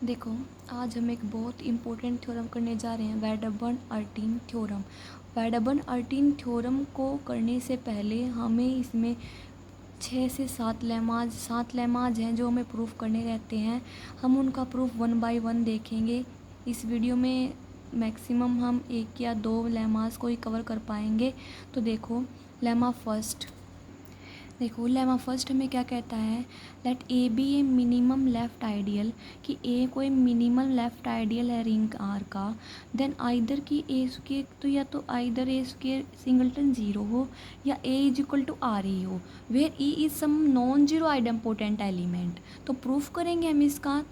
देखो, आज हम एक बहुत इम्पोर्टेंट थ्योरम करने जा रहे हैं, वैडरबर्न-अर्टिन थ्योरम। वैडरबर्न-अर्टिन थ्योरम को करने से पहले हमें इसमें 6 से 7 लेमाज हैं जो हमें प्रूफ करने रहते हैं। हम उनका प्रूफ वन बाय वन देखेंगे। इस वीडियो में मैक्सिमम हम 1 या 2 लेमाज को ही कवर कर पाएंगे। तो लेमा फर्स्ट हमें क्या कहता है, let A be a minimum left ideal, कि ए कोई मिनिमम लेफ्ट आइडियल है रिंग आर का। देन आइदर की ए स्क्वायर, तो या तो either A square singleton zero हो या A is equal to R E हो, where E is some non zero idempotent element. तो प्रूफ करेंगे हम इसका,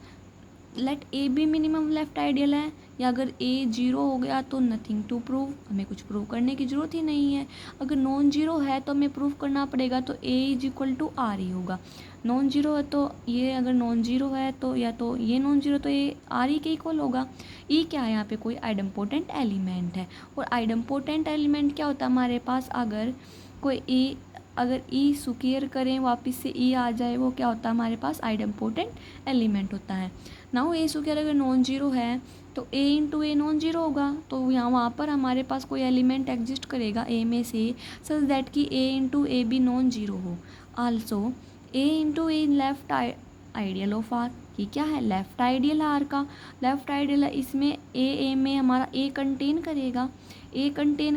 let A be minimum left ideal है, या अगर ए जीरो हो गया तो नथिंग टू प्रूव, हमें कुछ प्रूव करने की ज़रूरत ही नहीं है। अगर नॉन जीरो है तो हमें प्रूव करना पड़ेगा, तो ए इज इक्वल टू आर ही होगा। नॉन जीरो है तो ये, अगर नॉन जीरो है तो या तो ये नॉन जीरो, तो ये आर ई के इक्वल होगा। ई क्या है यहाँ पे, कोई आइडेम्पोटेंट एलिमेंट है। और आइडेम्पोटेंट एलिमेंट क्या होता है हमारे पास, अगर ई स्क्वायर करें वापस से ई आ जाए, वो क्या होता है हमारे पास, आइडेम्पोटेंट एलिमेंट होता है। नाउ ए स्क्वायर अगर नॉन जीरो है तो ए इंटू ए नॉन जीरो होगा, तो यहाँ वहाँ पर हमारे पास कोई एलिमेंट एग्जिस्ट करेगा ए में से, सच दैट कि ए इंटू ए भी नॉन जीरो हो। Also A into A left ideal of R, ये क्या है, लेफ्ट आइडियल आर का। लेफ्ट आइडियल है, इसमें ए में हमारा ए कंटेन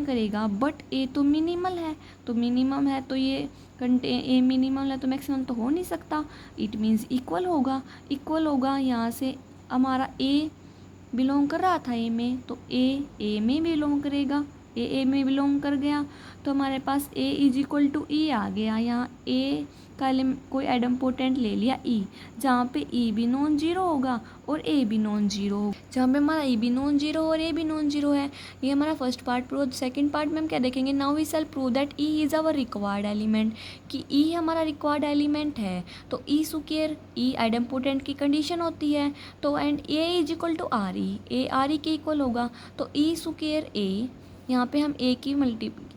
करेगा, बट ए तो मिनिमल है, तो मिनिमम है तो ये ए मिनिमल है तो मैक्सिमम तो हो नहीं सकता। इट मीन्स इक्वल होगा। यहाँ से हमारा ए बिलोंग कर रहा था ए में, तो ए में बिलोंग करेगा, ए में बिलोंग कर गया, तो हमारे पास ए इज इक्वल टू ई आ गया। यहाँ ए का कोई एडम्पोटेंट ले लिया ई, जहाँ पे ई भी नॉन जीरो होगा और ए भी नॉन जीरो होगा, जहाँ पे हमारा ई भी नॉन जीरो और ए भी नॉन जीरो है। ये हमारा first part prove. Second part में हम क्या देखेंगे, now we shall prove that E is our required element, कि ई हमारा रिक्वायर्ड एलिमेंट है। तो ई स्क्वायर, ई आइडेम्पोटेंट की कंडीशन होती है, तो and A is equal to R E, A R E के इक्वल होगा। तो ई स्क्वायर ए, यहाँ पे हम ए की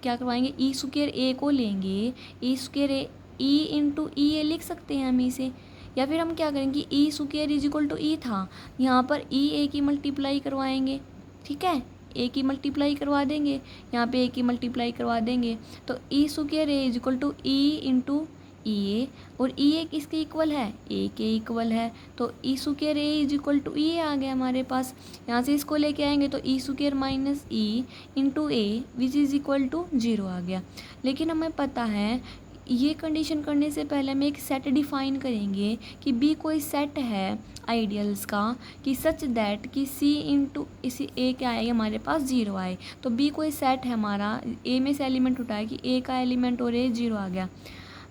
क्या करवाएंगे, ई स्क्वायर ए को लेंगे, ई स्क्वायर ए ई इंटू ई ए लिख सकते हैं हम इसे, या फिर हम क्या करेंगे, E square is equal to ई था, यहाँ पर ई ए की मल्टीप्लाई करवाएंगे, ठीक है, ए की मल्टीप्लाई करवा देंगे, यहाँ पे ए की मल्टीप्लाई करवा देंगे, तो E square A is equal to E into E A, और ई ए किसके इक्वल है, ए के इक्वल है, तो E square A is equal to E आ गया हमारे पास। यहाँ से इसको लेके आएंगे तो E square minus E into A which is equal to zero आ गया। लेकिन हमें पता है, ये कंडीशन करने से पहले हम एक सेट डिफाइन करेंगे कि बी कोई सेट है आइडियल्स का, कि सच दैट कि सी इंटू इसी ए क्या आएगा हमारे पास, जीरो आए। तो बी कोई सेट है हमारा, ए में से एलिमेंट उठाए कि ए का एलिमेंट और ए जीरो आ गया।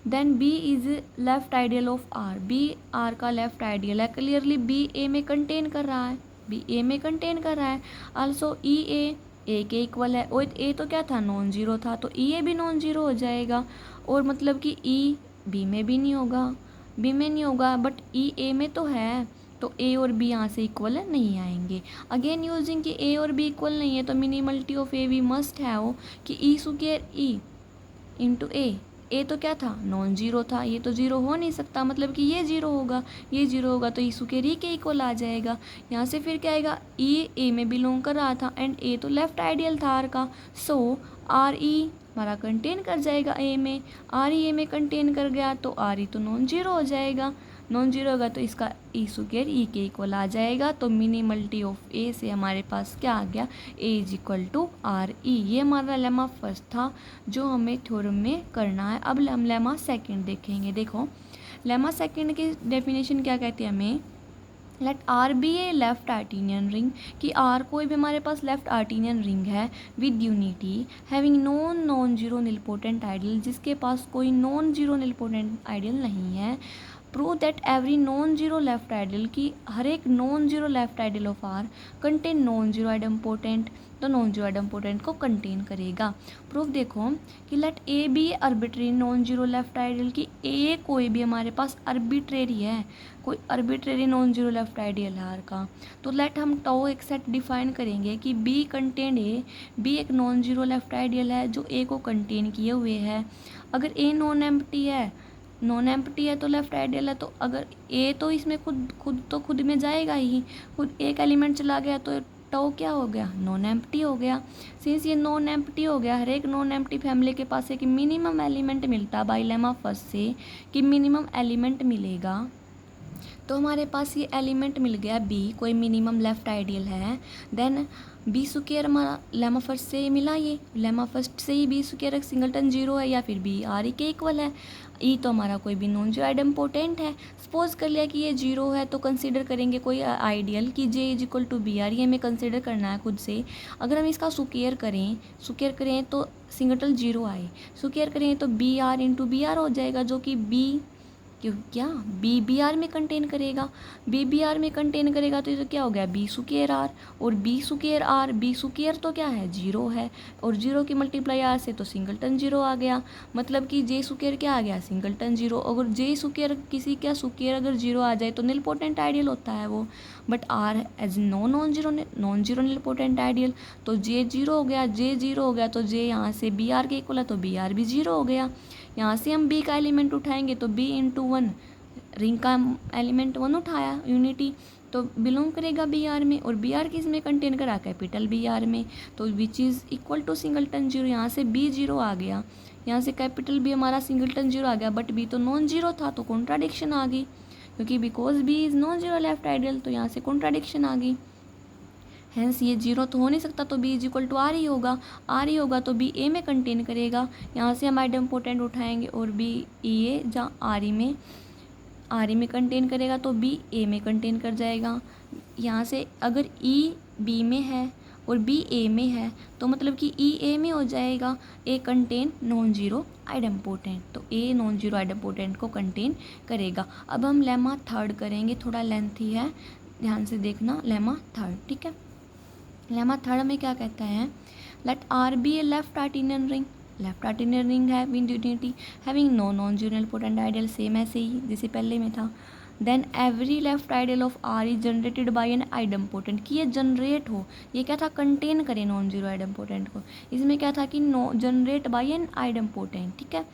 Then B is left ideal of R, B R का लेफ्ट आइडियल है। क्लियरली बी ए में कंटेन कर रहा है, आल्सो ई ए के इक्वल है, और ए तो क्या था, नॉन जीरो था, तो ई ए भी नॉन जीरो हो जाएगा। और मतलब कि ई बी में भी नहीं होगा, बट ई ए में तो है, तो ए और बी यहाँ से इक्वल नहीं आएंगे। अगेन यूजिंग कि ए और बी इक्वल नहीं है, तो minimality of A we must have कि ई स्क्वायर ई इंटू ए तो क्या था, नॉन जीरो था, ये तो जीरो हो नहीं सकता, मतलब कि ये जीरो होगा तो ई स्क्वायर ई के इक्वल आ जाएगा। यहाँ से फिर क्या आएगा, ई ए में बिलोंग कर रहा था एंड ए तो लेफ्ट आइडियल था आर का, सो आर ई हमारा कंटेन कर जाएगा ए में, आर ई ए में कंटेन कर गया तो आर ई तो नॉन जीरो हो जाएगा, नॉन जीरो होगा तो इसका ई स्क्वायर ई के इक्वल आ जाएगा। तो मिनिमलिटी ऑफ ए से हमारे पास क्या आ गया, A is equal to R E. ये हमारा लेमा फर्स्ट था जो हमें थ्योरम में करना है। अब हम लेमा सेकंड देखेंगे। देखो, लेमा सेकंड की डेफिनेशन क्या कहती है हमें, let R be a left आर्टीनियन ring, कि आर कोई भी हमारे पास लेफ्ट आर्टीनियन रिंग है with unity having non zero nilpotent ideal, जिसके पास कोई नॉन जीरो निलपोटेंट आइडियल नहीं है। Prove that every non zero left ideal, की हर एक non zero left ideal of R contain non zero idempotent, तो नॉन जीरो आइडेम्पोटेंट को कंटेन करेगा। प्रूफ देखो कि let A B arbitrary non zero left ideal, की ए कोई भी हमारे पास अर्बिट्रेरी है, कोई arbitrary non zero left ideal है आर का। तो लेट हम टो एक सेट डिफाइन करेंगे कि बी कंटेन ए, बी एक नॉन जीरो लेफ्ट आइडियल है जो ए को कंटेन किए हुए है। अगर ए नॉन एम्प्टी है नॉन एम्प्टी है तो लेफ्ट आइडियल है, तो अगर ए तो इसमें खुद में जाएगा ही, खुद एक एलिमेंट चला गया तो टो क्या हो गया, नॉन एम्प्टी हो गया। सिंस ये नॉन एम्प्टी हो गया, हर एक नॉन एम्प्टी फैमिली के पास एक मिनिमम एलिमेंट मिलता बाई लेमा फर्स्ट से कि मिनिमम एलिमेंट मिलेगा। तो हमारे पास ये एलिमेंट मिल गया बी, कोई मिनिमम लेफ्ट आइडियल है। देन बी स्क्वायर हमारा लेमा फर्स्ट से मिला, ये लेमा फर्स्ट से ही बी स्क्वायर एक सिंगलटन जीरो है या फिर बी आर ई के इक्वल है। ई तो हमारा कोई भी नॉन जीरो आइडेम्पोटेंट है। सपोज कर लिया कि ये जीरो है तो कंसीडर करेंगे कोई आइडियल कि J is equal to B R, ये हमें कंसीडर करना है खुद से। अगर हम इसका स्क्वायर करें तो सिंगलटन जीरो आए, स्क्वायर करें तो B R into B R हो जाएगा, जो कि बी क्या बी बी आर में कंटेन करेगा। बी बी आर में कंटेन करेगा तो ये तो क्या हो गया बी स्क्वायर आर, और B square R, B square तो क्या है जीरो है, और जीरो की मल्टीप्लाई आर से तो सिंगलटन जीरो आ गया। मतलब कि जे स्क्वायर क्या आ गया सिंगलटन जीरो। अगर जे स्क्वायर किसी का स्क्वायर अगर जीरो आ जाए तो निलपोटेंट आइडियल होता है वो, but R as non zero nilpotent ideal. तो जे जीरो हो गया, जे जीरो हो गया तो जे यहाँ से बी आर के इक्वल है तो बी आर भी जीरो हो गया। यहाँ से हम बी का एलिमेंट उठाएंगे तो बी इंटू वन, रिंग का एलिमेंट वन उठाया यूनिटी, तो बिलोंग करेगा बी आर में, और बी आर किस में कंटेन करा कैपिटल बी आर में, तो which is equal to singleton zero. यहाँ से बी जीरो आ गया, यहाँ से कैपिटल बी हमारा सिंगलटन जीरो आ गया, बट बी तो नॉन जीरो था तो कॉन्ट्राडिक्शन आ गई, क्योंकि because B is non zero left ideal, तो यहाँ से कॉन्ट्राडिक्शन आ गई। हैंस ये जीरो तो हो नहीं सकता, तो B is equal to R ही होगा, आर ही होगा तो बी ए में कंटेन करेगा। यहाँ से हम आइडेम्पोटेंट उठाएंगे और बी ई ए जहाँ आर ई में कंटेन करेगा तो बी ए में कंटेन कर जाएगा। यहाँ से अगर ई बी में है और बी ए में है तो मतलब कि ई ए में हो जाएगा, ए कंटेन नॉन जीरो आइडेम्पोटेंट, तो ए नॉन जीरो आइडेम्पोटेंट को कंटेन करेगा। अब हम लेमा थर्ड करेंगे, थोड़ा लेंथी है, ध्यान से देखना लेमा थर्ड, ठीक है। लेमा थर्ड में क्या कहता है, let R be a left Artinian ring, left Artinian ring है with unity having no non zero nilpotent ideal, same ऐसे ही जैसे पहले में था। Then every left ideal of R is generated by an idempotent, कि ये जनरेट हो, ये क्या था कंटेन करे नॉन जीरो आइडेम्पोटेंट को, इसमें क्या था कि no generate by an idempotent, ठीक है।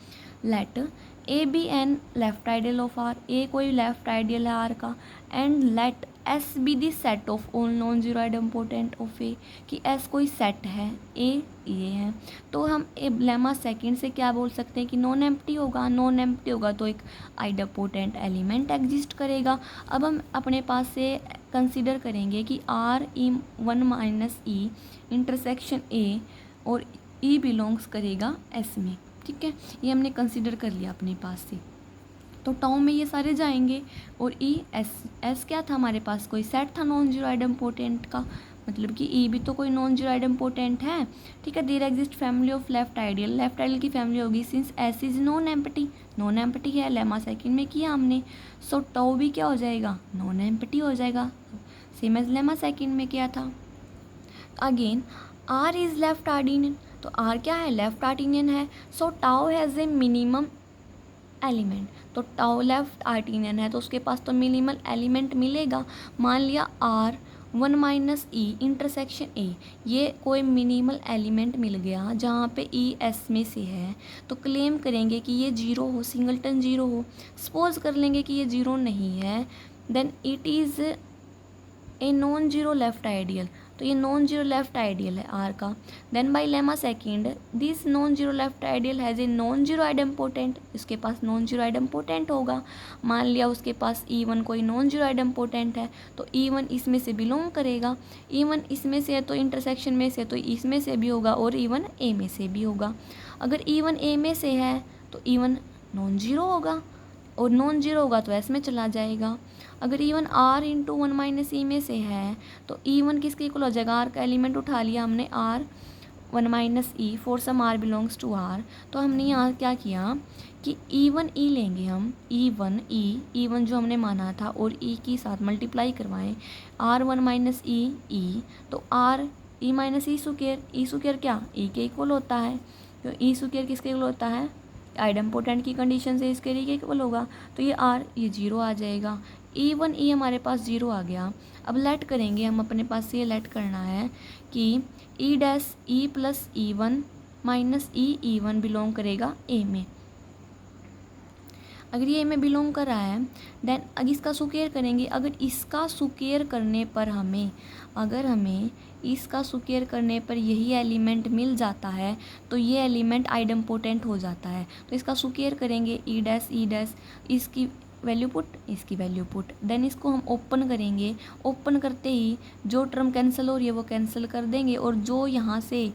Let A be an left ideal of R, A कोई लेफ्ट आइडियल है आर का, and let S be the set of all non zero idempotent of A, कि एस कोई set है, ए ये है, तो हम लेमा सेकंड से क्या बोल सकते हैं कि नॉन एम्प्टी होगा, नॉन एम्प्टी होगा तो एक आइडेम्पोटेंट एलिमेंट एग्जिस्ट करेगा। अब हम अपने पास से कंसिडर करेंगे कि R E one minus E intersection ए और ई बिलोंग्स करेगा एस में, ठीक है, ये हमने कंसिडर कर लिया अपने पास से। तो टाउ में ये सारे जाएंगे और ई एस क्या था हमारे पास, कोई सेट था नॉन जीरो आइडेम्पोटेंट का, मतलब कि ई भी तो कोई नॉन जीरो आइडेम्पोटेंट है, ठीक है। There exist family of left ideal, left ideal की फैमिली होगी since S is non empty है, लेमा सेकंड में किया हमने, सो टाउ भी क्या हो जाएगा नॉन एम्प्टी हो जाएगा, सेम एज लेमा सेकंड में किया था। अगेन आर इज लेफ्ट आर्टिनियन, तो आर क्या है लेफ्ट आर्टिनियन है, सो tau has a minimum element, तो टाउ लेफ्ट आर्टिनियन है तो उसके पास तो मिनिमल एलिमेंट मिलेगा। मान लिया R one minus E intersection A, ये कोई मिनिमल एलिमेंट मिल गया जहाँ पे ई एस में से है, तो क्लेम करेंगे कि ये जीरो हो, सिंगलटन जीरो हो। सपोज कर लेंगे कि ये जीरो नहीं है, then it is a non zero left ideal, तो ये नॉन जीरो लेफ्ट आइडियल है आर का। Then by lemma second this non zero left ideal has a non zero idempotent, इसके पास नॉन जीरो आइडेम्पोटेंट होगा। मान लिया उसके पास ई वन कोई नॉन जीरो आइडेम्पोटेंट है तो ई वन इसमें से बिलोंग करेगा, ई वन इसमें से है तो इंटरसेक्शन में से तो इसमें से भी होगा और ई वन ए में से भी होगा। अगर ई वन ए में से है तो ई वन नॉन जीरो होगा, और नॉन जीरो होगा तो एस में चला जाएगा। अगर E one R into one minus E में से है तो ई वन किसके इक्वल हो जाएगा, आर का एलिमेंट उठा लिया हमने, R one minus E for some R belongs to R, तो हमने यहाँ क्या किया कि ई वन ई लेंगे हम, ई वन जो हमने माना था और ई की साथ मल्टीप्लाई करवाएं, आर वन माइनस ई, तो R E minus E square क्या ई के इक्वल होता है, तो ई स्क्वायर किसके इक्वल होता है आइडेम्पोटेंट की कंडीशन से इसके लिए इक्वल होगा, तो ये आर ये जीरो आ जाएगा, ई वन ई हमारे पास जीरो आ गया। अब लेट करेंगे हम, अपने पास से ये लेट करना है कि ई dash E plus E one minus E one belong करेगा ए में। अगर ये ए में बिलोंग कर रहा है देन अगर इसका सुकेयर करेंगे, अगर इसका सुकेयर करने पर हमें इसका सुकेयर करने पर यही एलिमेंट मिल जाता है तो ये एलिमेंट आइडेम्पोटेंट हो जाता है। तो इसका सुकेयर करेंगे ई डैश इसकी वैल्यू पुट देन इसको हम ओपन करेंगे। ओपन करते ही जो टर्म कैंसिल हो रही है वो कैंसिल कर देंगे और जो यहाँ से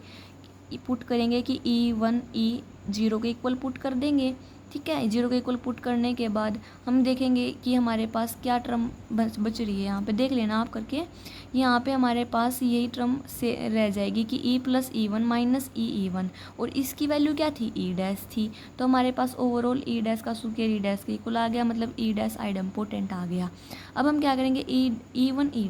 पुट करेंगे कि E1 E0 के इक्वल पुट कर देंगे। ठीक है, 0 के इक्वल पुट करने के बाद हम देखेंगे कि हमारे पास क्या टर्म बच रही है। यहाँ पे देख लेना आप करके, यहाँ पे हमारे पास यही टर्म से रह जाएगी कि E + E1 माइनस E1 और इसकी वैल्यू क्या थी ई डैश थी। तो हमारे पास ओवरऑल ई डैश का सुकेयर ई डैश के इक्वल आ गया, मतलब ई डैश आइडेम्पोटेंट आ गया। अब हम क्या करेंगे, E1 ई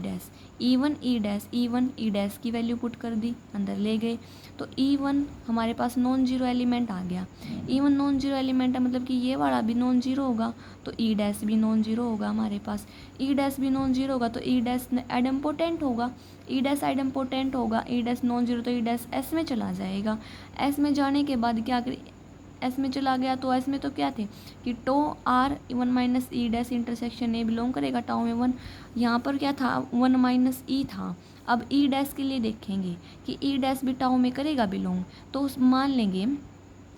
डैश की वैल्यू पुट कर दी, अंदर ले गए तो E1 हमारे पास नॉन जीरो एलिमेंट आ गया। E1 नॉन जीरो एलिमेंट है मतलब कि ये वाला भी नॉन जीरो होगा तो ई डैश भी नॉन जीरो होगा हमारे पास। ई डैश भी नॉन जीरो होगा तो ई डैश आइडेम्पोटेंट होगा। ई डैश आइडेम्पोटेंट होगा, ई डैश नॉन जीरो तो ई डैश एस में चला जाएगा। एस में जाने के बाद क्या करें, एस में चला गया तो एस में तो क्या थे कि tau R 1 minus E dash intersection A belong करेगा। टाउ में 1, यहाँ पर क्या था 1 माइनस ई था। अब ई डैश के लिए देखेंगे कि ई डैश भी टाउ में करेगा बिलोंग, तो उस मान लेंगे हम।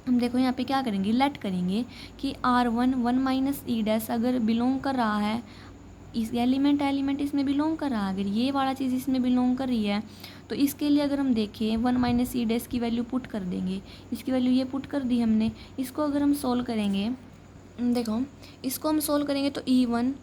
देखो यहाँ पे क्या करेंगे, लेट करेंगे कि R1 1 माइनस ई डैश अगर बिलोंग कर रहा है, इस एलिमेंट इसमें बिलोंग कर रहा है, अगर ये वाला चीज़ इसमें बिलोंग कर रही है तो इसके लिए अगर हम देखें 1 माइनस ई डैश की वैल्यू पुट कर देंगे। इसकी वैल्यू ये पुट कर दी हमने। इसको अगर हम सोल्व करेंगे, देखो इसको हम सोल्व करेंगे तो E1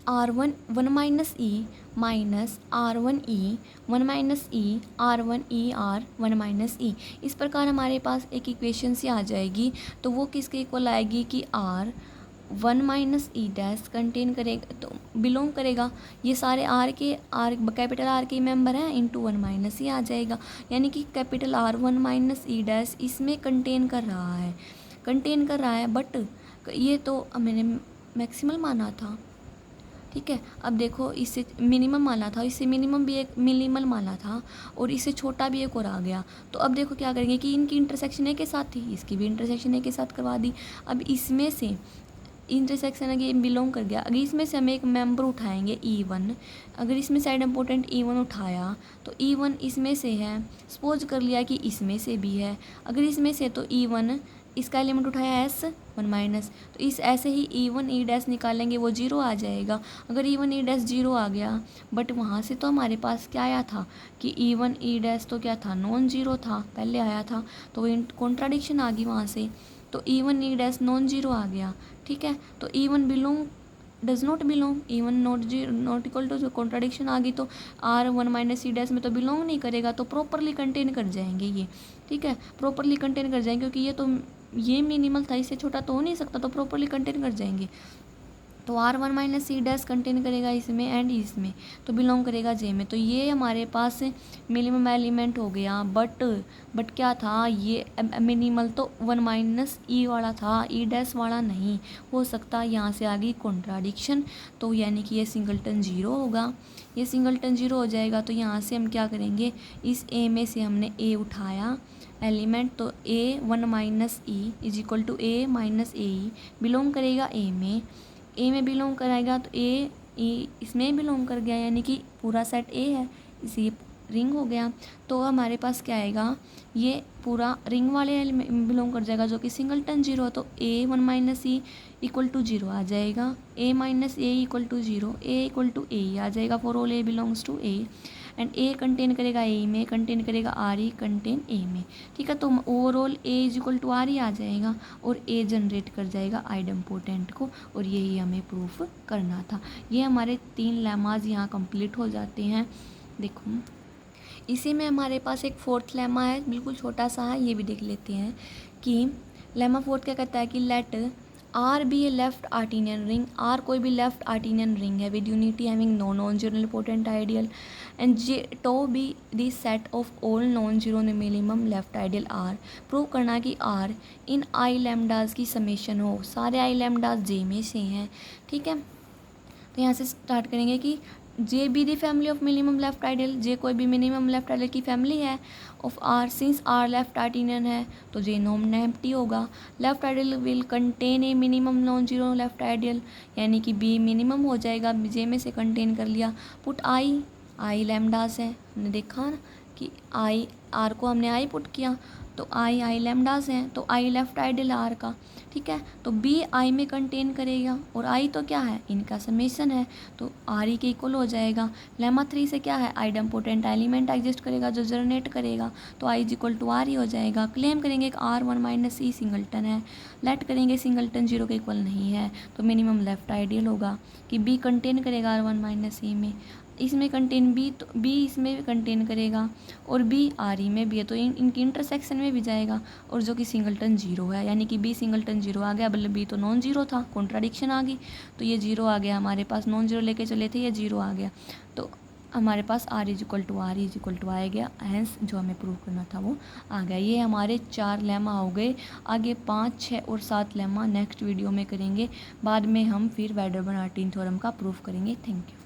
R1 1 minus E minus R1 E 1 minus ई R1 E R 1 माइनस ई, इस प्रकार हमारे पास एक इक्वेशन सी आ जाएगी। तो वो किसके इक्वल आएगी कि R 1 minus E dash contain करेगा तो बिलोंग करेगा, ये सारे कैपिटल आर के मेंबर हैं, इंटू 1 माइनस ई आ जाएगा। यानी कि capital R1 minus E dash इसमें कंटेन कर रहा है बट ये तो मैंने मैक्सिमल माना था। ठीक है, अब देखो इससे मिनिमम माना था, इससे मिनिमम भी एक मिनिमल माना था और इससे छोटा भी एक और आ गया। तो अब देखो क्या करेंगे कि इनकी इंटरसेक्शन ए के साथ थी, इसकी भी इंटरसेक्शन ए के साथ करवा दी। अब इसमें से इंटरसेक्शन अगर बिलोंग कर गया, अगर इसमें से हम एक मेंबर उठाएंगे E1, अगर इसमें से आइडेम्पोटेंट E1 उठाया तो E1 इसमें से है, सपोज कर लिया कि इसमें से भी है। अगर इसमें से तो E1 इसका एलिमेंट उठाया S1 माइनस, तो इस ऐसे ही E1 ई डैश निकालेंगे वो 0 आ जाएगा। अगर E1 ई डैश 0 आ गया बट वहाँ से तो हमारे पास क्या आया था कि E1 ई डैश तो क्या था नॉन जीरो था, पहले आया था, तो वो कॉन्ट्राडिक्शन आ गई वहाँ से। तो E1 E dash non zero आ गया। ठीक है, तो E1 belong does not belong, E1 not equal to, जो कॉन्ट्राडिक्शन आ गई तो R1 माइनस ई डैश में तो बिलोंग नहीं करेगा, तो प्रॉपरली कंटेन कर जाएंगे ये। ठीक है, प्रॉपरली कंटेन कर जाएंगे क्योंकि ये मिनिमल था, इससे छोटा तो हो नहीं सकता, तो प्रॉपरली कंटेन कर जाएंगे। तो R1 minus E dash contain करेगा इसमें एंड इसमें, तो बिलोंग करेगा जे में। तो ये हमारे पास मिनिमम एलिमेंट हो गया। बट क्या था, ये मिनिमल तो 1 माइनस ई वाला था, ई डैश वाला नहीं हो सकता। यहाँ से आ गई कॉन्ट्राडिक्शन, तो यानी कि ये सिंगलटन 0 होगा। ये सिंगलटन 0 हो जाएगा तो यहाँ से हम क्या करेंगे, इस ए में से हमने ए उठाया एलिमेंट, तो A 1 minus E is equal to A minus A E belong करेगा ए में बिलोंग कराएगा तो ए इसमें बिलोंग कर गया, यानी कि पूरा सेट ए है, इसी रिंग हो गया। तो हमारे पास क्या आएगा, ये पूरा रिंग वाले में बिलोंग कर जाएगा जो कि सिंगलटन 0, तो A 1 minus E equal to 0 आ जाएगा। A minus A equal to 0, A equal to A आ जाएगा for all A belongs to A and A contain करेगा ए में, कंटेन करेगा आर ई कंटेन ए में। ठीक है, तो overall A is equal to R ही आ जाएगा और ए जनरेट कर जाएगा आइडेम्पोटेंट को, और यही हमें प्रूफ करना था। ये हमारे 3 लेमाज यहाँ कंप्लीट हो जाते हैं। देखो इसी में हमारे पास एक 4th लेमा है, बिल्कुल छोटा सा है, ये भी देख लेते हैं कि लेमा 4 क्या कहता है कि let R be a left आर्टीनियन ring, R कोई भी लेफ्ट आर्टीनियन रिंग है with unity having no non zero nilpotent ideal and to be the set of all non zero minimum left ideal R. Prove करना कि are in आई लैम्डाज की summation हो, सारे आई लैम्डाज जे में से हैं। ठीक है, तो यहाँ से स्टार्ट करेंगे कि J be the family of minimum left ideal, J कोई भी मिनिमम लेफ्ट आइडियल की फैमिली है of R, since R left artinian है तो जे नॉन एम्प्टी होगा। Left ideal will contain a minimum non zero left ideal, यानी कि B minimum हो जाएगा, जे में से कंटेन कर लिया। पुट आई, आई लैम्डास है, हमने देखा ना कि आई, आर को हमने आई पुट किया तो आई लैम्डास हैं, तो आई लेफ्ट आइडियल आर का, ठीक है। तो बी आई में कंटेन करेगा और आई तो क्या है, इनका समेशन है, तो आर ई के इक्वल हो जाएगा। लेमा 3 से क्या है, आइडम्पोटेंट एलिमेंट एग्जिस्ट करेगा जो जनरेट करेगा, तो I is equal to R ही हो जाएगा। क्लेम करेंगे कि R1 माइनस ई सिंगल्टन है, लेट करेंगे सिंगल्टन जीरो के इक्वल नहीं है, तो मिनिमम लेफ्ट आइडियल होगा कि बी कंटेन करेगा R1 माइनस ई में, इसमें कंटेन बी, तो बी इसमें भी कंटेन करेगा और बी आर ई में भी है, तो इनकी इंटरसेक्शन में भी जाएगा, और जो कि सिंगल्टन जीरो है, यानी कि बी सिंगल्टन जीरो आ गया, मतलब बी तो नॉन जीरो था, कॉन्ट्राडिक्शन आ गई, तो ये जीरो आ गया हमारे पास, नॉन जीरो लेके चले थे, ये जीरो आ गया, तो हमारे पास R is equal to R is equal to आ गया, हैंस जो हमें प्रूव करना था वो आ गया। ये हमारे 4 लेमा हो गए। आगे 5, 6 और 7 लेमा नेक्स्ट वीडियो में करेंगे, बाद में हम फिर वैडर-बर्नौली थ्योरम का प्रूफ करेंगे। Thank you.